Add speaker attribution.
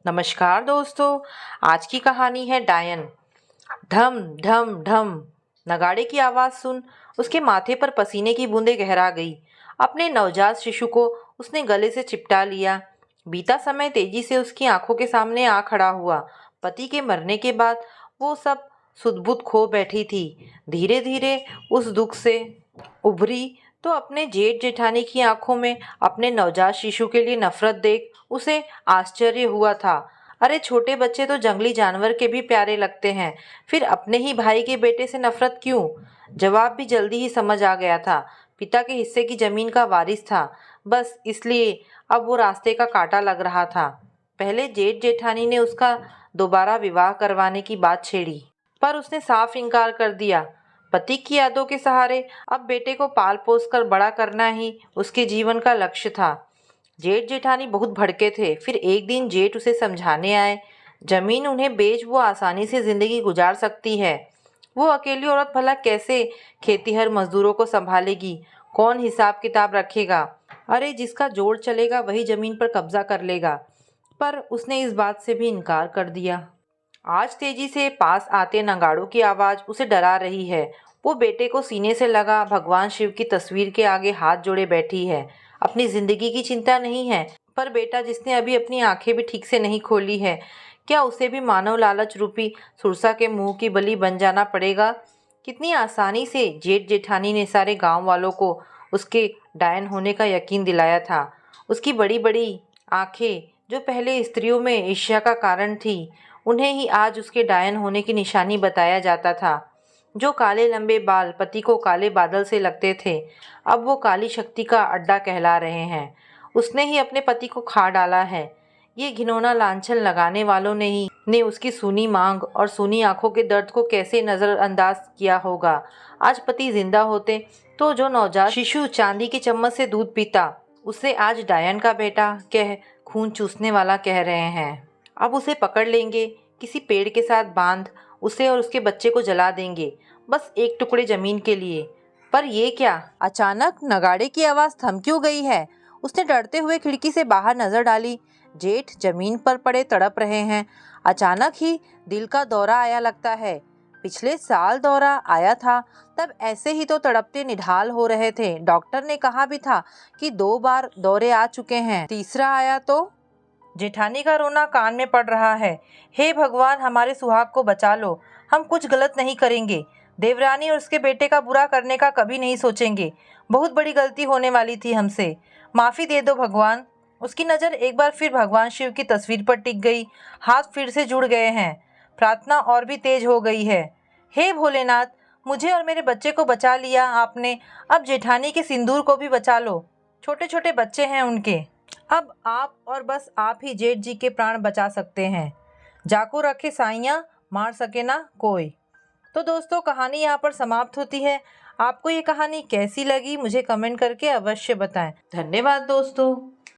Speaker 1: नमस्कार दोस्तों। आज की कहानी है डायन। ढम ढम ढम नगाड़े की आवाज़ सुन उसके माथे पर पसीने की बूंदें गहरा गई। अपने नवजात शिशु को उसने गले से चिपटा लिया। बीता समय तेजी से उसकी आंखों के सामने आ खड़ा हुआ। पति के मरने के बाद वो सब सुध-बुध खो बैठी थी। धीरे धीरे उस दुख से उभरी तो अपने जेठ जेठानी की आंखों में अपने नवजात शिशु के लिए नफरत देख उसे आश्चर्य हुआ था। अरे छोटे बच्चे तो जंगली जानवर के भी प्यारे लगते हैं, फिर अपने ही भाई के बेटे से नफरत क्यों? जवाब भी जल्दी ही समझ आ गया था। पिता के हिस्से की जमीन का वारिस था, बस इसलिए अब वो रास्ते का कांटा लग रहा था। पहले जेठ जेठानी ने उसका दोबारा विवाह करवाने की बात छेड़ी, पर उसने साफ इनकार कर दिया। पति की यादों के सहारे अब बेटे को पाल पोस कर बड़ा करना ही उसके जीवन का लक्ष्य था। जेठ जेठानी बहुत भड़के थे। फिर एक दिन जेठ उसे समझाने आए, जमीन उन्हें बेच वो आसानी से जिंदगी गुजार सकती है। वो अकेली औरत भला कैसे खेतीहर मजदूरों को संभालेगी? कौन हिसाब किताब रखेगा? अरे जिसका जोड़ चलेगा वही जमीन पर कब्जा कर लेगा। पर उसने इस बात से भी इनकार कर दिया। आज तेजी से पास आते नगाड़ों की आवाज उसे डरा रही है। वो बेटे को सीने से लगा भगवान शिव की तस्वीर के आगे हाथ जोड़े बैठी है। अपनी जिंदगी की चिंता नहीं है, पर बेटा जिसने अभी अपनी आंखें भी ठीक से नहीं खोली है, क्या उसे भी मानव लालच रूपी सुरसा के मुंह की बलि बन जाना पड़ेगा? कितनी आसानी से जेठ जेठानी ने सारे गांव वालों को उसके डायन होने का यकीन दिलाया था। उसकी बड़ी बड़ी आंखें जो पहले स्त्रियों में ईर्ष्या का कारण थी, उन्हें ही आज उसके डायन होने की निशानी बताया जाता था। जो काले लंबे बाल पति को काले बादल से लगते थे, अब वो काली शक्ति का अड्डा कहला रहे हैं। उसने ही अपने पति को खा डाला है। ये घिनौना लांछन लगाने वालों ने उसकी सूनी मांग और सूनी आंखों के दर्द को कैसे नजरअंदाज किया होगा। आज पति जिंदा होते तो जो नवजात शिशु चांदी की चम्मच से दूध पीता, उसे आज डायन का बेटा कह खून चूसने वाला कह रहे हैं। अब उसे पकड़ लेंगे, किसी पेड़ के साथ बांध उसे और उसके बच्चे को जला देंगे, बस एक टुकड़े जमीन के लिए। पर ये क्या? अचानक नगाड़े की आवाज थम क्यों गई है? उसने डरते हुए खिड़की से बाहर नजर डाली। जेठ जमीन पर पड़े तड़प रहे हैं। अचानक ही दिल का दौरा आया लगता है। पिछले साल दौरा आया था, तब ऐसे ही तो तड़पते निढाल हो रहे थे। डॉक्टर ने कहा भी था कि 2 बार दौरे आ चुके हैं, तीसरा आया तो। जेठानी का रोना कान में पड़ रहा है। हे भगवान, हमारे सुहाग को बचा लो। हम कुछ गलत नहीं करेंगे। देवरानी और उसके बेटे का बुरा करने का कभी नहीं सोचेंगे। बहुत बड़ी गलती होने वाली थी हमसे। माफ़ी दे दो भगवान। उसकी नज़र एक बार फिर भगवान शिव की तस्वीर पर टिक गई। हाथ फिर से जुड़ गए हैं। प्रार्थना और भी तेज हो गई है। हे भोलेनाथ, मुझे और मेरे बच्चे को बचा लिया आपने, अब जेठानी के सिंदूर को भी बचा लो। छोटे छोटे बच्चे हैं उनके। अब आप और बस आप ही जेठ जी के प्राण बचा सकते हैं। जाको रखे साइयाँ, मार सके ना कोई। तो दोस्तों, कहानी यहाँ पर समाप्त होती है। आपको ये कहानी कैसी लगी मुझे कमेंट करके अवश्य बताएं। धन्यवाद दोस्तों।